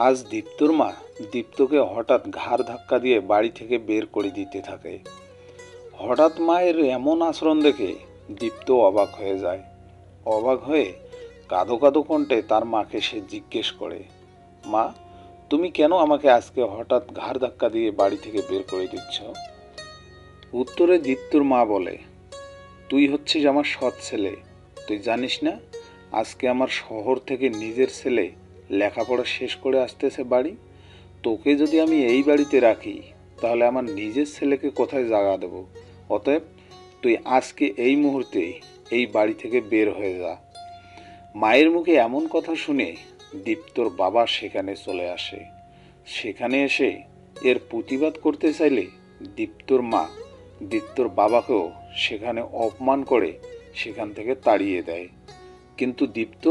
আজ দীপ্তর মা দীপ্তকে হঠাৎ ঘাড় ধাক্কা দিয়ে বাড়ি থেকে বের করে দিতে থাকে। হঠাৎ মায়ের এমন আচরণ দেখে দীপ্ত অবাক হয়ে যায়। অবাক হয়ে কাঁদো কাঁদো কণ্ঠে তার মাকে সে জিজ্ঞেস করে, মা, তুমি কেন আমাকে আজকে হঠাৎ ঘাড় ধাক্কা দিয়ে বাড়ি থেকে বের করে দিচ্ছ? উত্তরে দীপ্তর মা বলে, তুই হচ্ছিস আমার সৎ ছেলে, তুই জানিস না আজকে আমার শহর থেকে নিজের ছেলে লেখাপড়া শেষ করে আসতেছে বাড়ি। তোকে যদি আমি এই বাড়িতে রাখি তাহলে আমার নিজের ছেলেকে কোথায় জায়গা দেব? অতএব তুই আজকে এই মুহূর্তে এই বাড়ি থেকে বের হয়ে যা। মায়ের মুখে এমন কথা শুনে দীপ্তর বাবা সেখানে চলে আসে। সেখানে এসে এর প্রতিবাদ করতে চাইলে দীপ্তর মা দীপ্তর বাবাকেও সেখানে অপমান করে সেখান থেকে তাড়িয়ে দেয়। কিন্তু দীপ্ত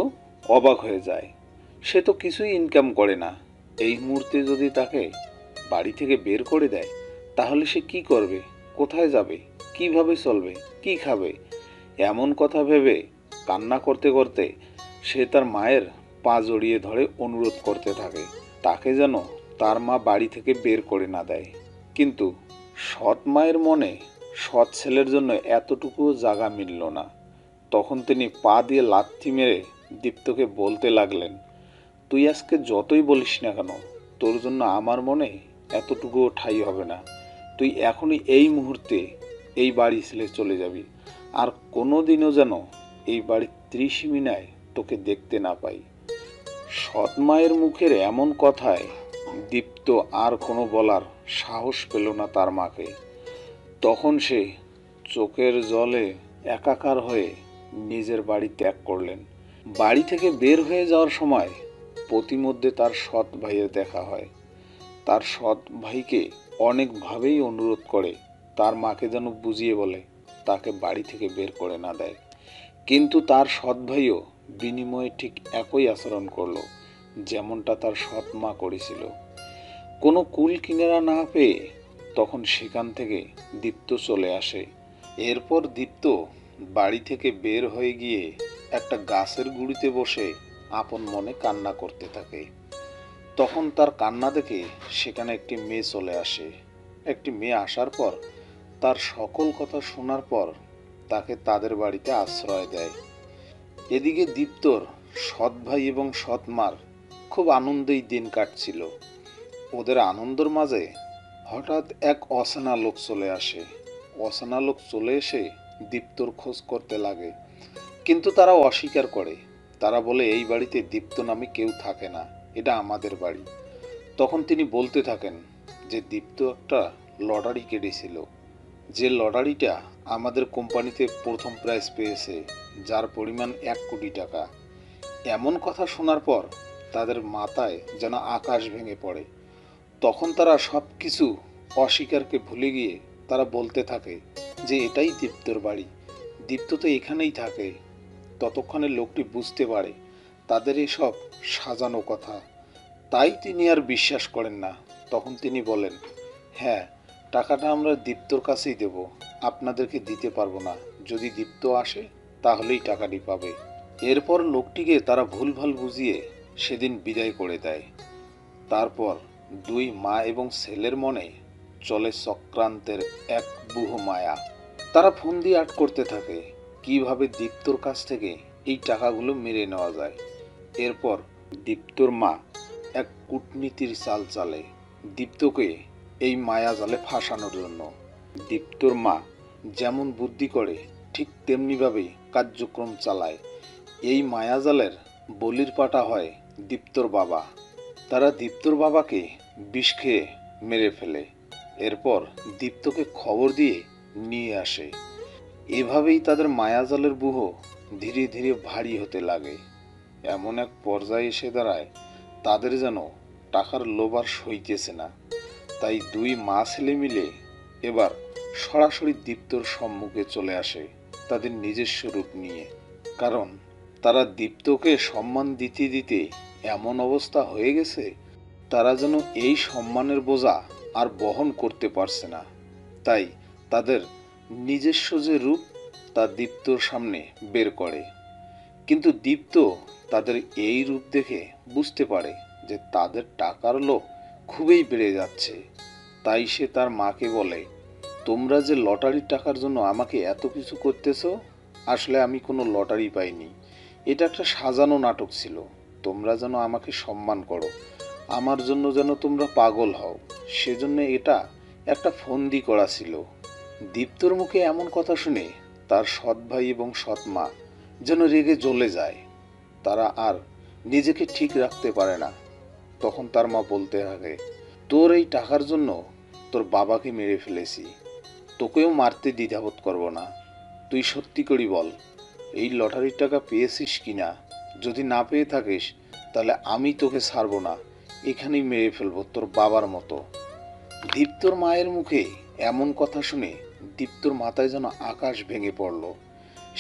অবাক হয়ে যায়। সে তো কিছুই ইনকাম করে না, এই মুহূর্তে যদি তাকে বাড়ি থেকে বের করে দেয় তাহলে সে কি করবে, কোথায় যাবে, কিভাবে চলবে, কি খাবে? এমন কথা ভেবে কান্না করতে করতে সে তার মায়ের পা জড়িয়ে ধরে অনুরোধ করতে থাকে তাকে যেন তার মা বাড়ি থেকে বের করে না দেয়। কিন্তু সৎ মায়ের মনে সৎ ছেলের জন্য এতটুকুও জায়গা মিলল না। তখন তিনি পা দিয়ে লাথি মেরে দীপ্তকে বলতে লাগলেন, তুই আজকে যতই বলিস না কেন, তোর জন্য আমার মনে এতটুকুও ঠাঁই হবে না। তুই এখনই এই মুহূর্তে এই বাড়ি ছেড়ে চলে যাবি, আর কোনো দিনও যেন এই বাড়ির ত্রিসীমানায় তোকে দেখতে না পাই। সৎ মায়ের মুখের এমন কথায় দীপ্ত আর কোনো বলার সাহস পেল না তার মাকে। তখন সে চোখের জলে একাকার হয়ে নিজের বাড়ি ত্যাগ করলেন। বাড়ি থেকে বের হয়ে যাওয়ার সময় প্রতিমধ্যে তার সৎ ভাইয়ের দেখা হয়। তার সৎ ভাইকে অনেকভাবেই অনুরোধ করে তার মাকে যেন বুঝিয়ে বলে তাকে বাড়ি থেকে বের করে না দেয়। কিন্তু তার সৎ ভাইও বিনিময়ে ঠিক একই আচরণ করলো যেমনটা তার সৎ মা করেছিল। কোনো কুল কিনারা না পেয়ে তখন সেখান থেকে দীপ্ত চলে আসে। এরপর দীপ্ত বাড়ি থেকে বের হয়ে গিয়ে একটা গাছের গুঁড়িতে বসে আপন মনে কান্না করতে থাকে। তখন তার কান্না দেখে সেখানে একটি মেয়ে চলে আসে। একটি মেয়ে আসার পর তার সকল কথা শোনার পর তাকে তাদের বাড়িতে আশ্রয় দেয়। এদিকে দীপ্তর সৎ ভাই এবং সৎ মার খুব আনন্দেই দিন কাটছিল। ওদের আনন্দের মাঝে হঠাৎ এক অচেনা লোক চলে আসে। অচেনা লোক চলে এসে দীপ্তর খোঁজ করতে লাগে, কিন্তু তারা অস্বীকার করে। তারা বলে এই বাড়িতে দীপ্ত নামে কেউ থাকে না, এটা আমাদের বাড়ি। তখন তিনি বলতে থাকেন যে দীপ্ত একটা লটারি কেটেছিল, যে লটারিটা আমাদের কোম্পানিতে প্রথম প্রাইজ পেয়েছে, যার পরিমাণ 1 কোটি টাকা। এমন কথা শোনার পর তাদের মাথায় যেন আকাশ ভেঙে পড়ে। তখন তারা সব কিছু অস্বীকারকে ভুলে গিয়ে তারা বলতে থাকে যে এটাই দীপ্তর বাড়ি, দীপ্ত তো এখানেই থাকে। ততক্ষণে লোকটি বুঝতে পারে তাদের এসব সাজানো কথা, তাই তিনি আর বিশ্বাস করেন না। তখন তিনি বলেন, হ্যাঁ, টাকাটা আমরা দীপ্তর কাছেই দেব, আপনাদেরকে দিতে পারবো না। যদি দীপ্ত আসে তাহলেই টাকাটি পাবে। এরপর লোকটিকে তারা ভুলভাল বুঝিয়ে সেদিন বিদায় করে দেয়। তারপর দুই মা এবং ছেলের মনে চলে চক্রান্তের এক বুহ মায়া। তারা ফোন দিয়ে আট করতে থাকে কিভাবে দীপ্তর কাছ থেকে এই টাকাগুলো মেরে নেওয়া যায়। এরপর দীপ্তর মা এক কূটনীতির চাল চালে দীপ্তকে এই মায়া জালে ফাঁসানোর জন্য। দীপ্তর মা যেমন বুদ্ধি করে ঠিক তেমনিভাবে কার্যক্রম চালায়। এই মায়াজালের বলির পাঠা হয় দীপ্তর বাবা। তারা দীপ্তর বাবাকে বিষ খেয়ে মেরে ফেলে। এরপর দীপ্তকে খবর দিয়ে নিয়ে আসে। এভাবেই তাদের মায়াজালের ব্যূহ ধীরে ধীরে ভারী হতে লাগে। এমন এক পর্যায়ে এসে দাঁড়ায় তাদের যেন টাকার লোভ আর সইতেছে না। তাই দুই মা ছেলে মিলে এবার সরাসরি দীপ্তর সম্মুখে চলে আসে তাদের নিজস্ব রূপ নিয়ে। কারণ তারা দীপ্তকে সম্মান দিতে দিতে এমন অবস্থা হয়ে গেছে তারা যেন এই সম্মানের বোঝা আর বহন করতে পারছে না। তাই তাদের নিজস্ব যে রূপ তা দীপ্তর সামনে বের করে। কিন্তু দীপ্ত তাদের এই রূপ দেখে বুঝতে পারে যে তাদের টাকার লোভ খুবই বেড়ে যাচ্ছে। তাই সে তার মাকে বলে, তোমরা যে লটারির টাকার জন্য আমাকে এত কিছু করতেছো, আসলে আমি কোনো লটারি পাইনি, এটা একটা সাজানো নাটক ছিল। তোমরা যেন আমাকে সম্মান করো, আমার জন্য যেন তোমরা পাগল হও, সেজন্য এটা একটা ফন্দি করা ছিল। দীপ্তর মুখে এমন কথা শুনে তার সৎ ভাই এবং সৎ মা যেন রেগে জ্বলে যায়। তারা আর নিজেকে ঠিক রাখতে পারে না। তখন তার মা বলতে থাকে, তোর এই টাকার জন্য তোর বাবাকে মেরে ফেলেছি, তোকেও মারতে দ্বিধাবোধ করব না। তুই সত্যি করি বল, এই লটারির টাকা পেয়েছিস কিনা? যদি না পেয়ে থাকিস তাহলে আমি তোকে ছাড়বো না, এখানেই মেরে ফেলবো তোর বাবার মতো। দীপ্তর মায়ের মুখে এমন কথা শুনে দীপ্তর মাথায় যেন আকাশ ভেঙে পড়ল।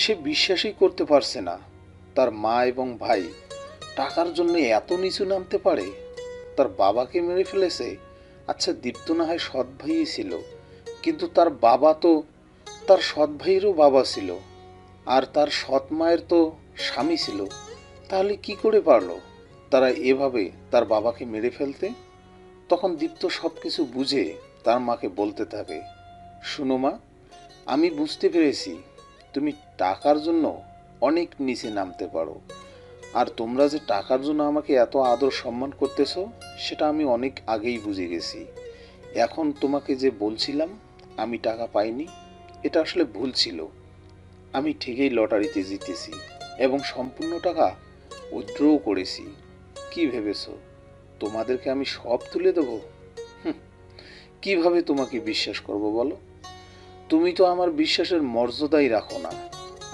সে বিশ্বাসই করতে পারছে না তার মা এবং ভাই টাকার জন্য এত নিচু নামতে পারে। তার বাবাকে মেরে ফেলেছে। আচ্ছা, দীপ্ত না হয় সৎ ভাইই ছিল, কিন্তু তার বাবা তো তার সৎ ভাইয়েরও বাবা ছিল, আর তার সৎ মায়ের তো স্বামী ছিল। তাহলে কি করে পারলো তারা এভাবে তার বাবাকে মেরে ফেলতে? তখন দীপ্ত সব কিছু বুঝে তার মাকে বলতে থাকে, শুনো মা, আমি বুঝতে পেরেছি তুমি টাকার জন্য অনেক নিচে নামতে পারো, আর তোমরা যে টাকার জন্য আমাকে এত আদর সম্মান করতেছো সেটা আমি অনেক আগেই বুঝে গেছি। এখন তোমাকে যে বলছিলাম আমি টাকা পাইনি, এটা আসলে ভুল ছিল। আমি ঠিকই লটারিতে জিতেছি এবং সম্পূর্ণ টাকা উইথড্রও করেছি। কি ভেবেছো তোমাদেরকে আমি সব তুলে দেবো? কিভাবে তোমাকে বিশ্বাস করব বলো? তুমি তো আমার বিশ্বাসের মর্যাদাই রাখো না।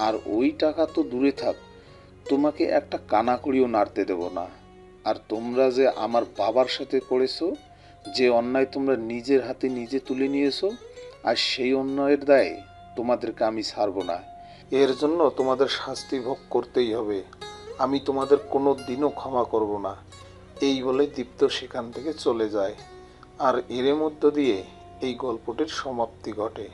আর ওই টাকা তো দূরে থাক, তোমাকে একটা কানাকড়িও নাড়তে দেব না। আর তোমরা যে আমার বাবার সাথে করেছো, যে অন্যায় তোমরা নিজের হাতে নিজে তুলে নিয়েছো, আর সেই অন্যায়ের দায়ে তোমাদেরকে আমি ছাড়বো না। এর জন্য তোমাদের শাস্তি ভোগ করতেই হবে। আমি তোমাদের কোনো দিনও ক্ষমা করব না। এই বলে দীপ্ত সেখান থেকে চলে যায়। আর এর মধ্য দিয়ে এই গল্পটির সমাপ্তি ঘটে।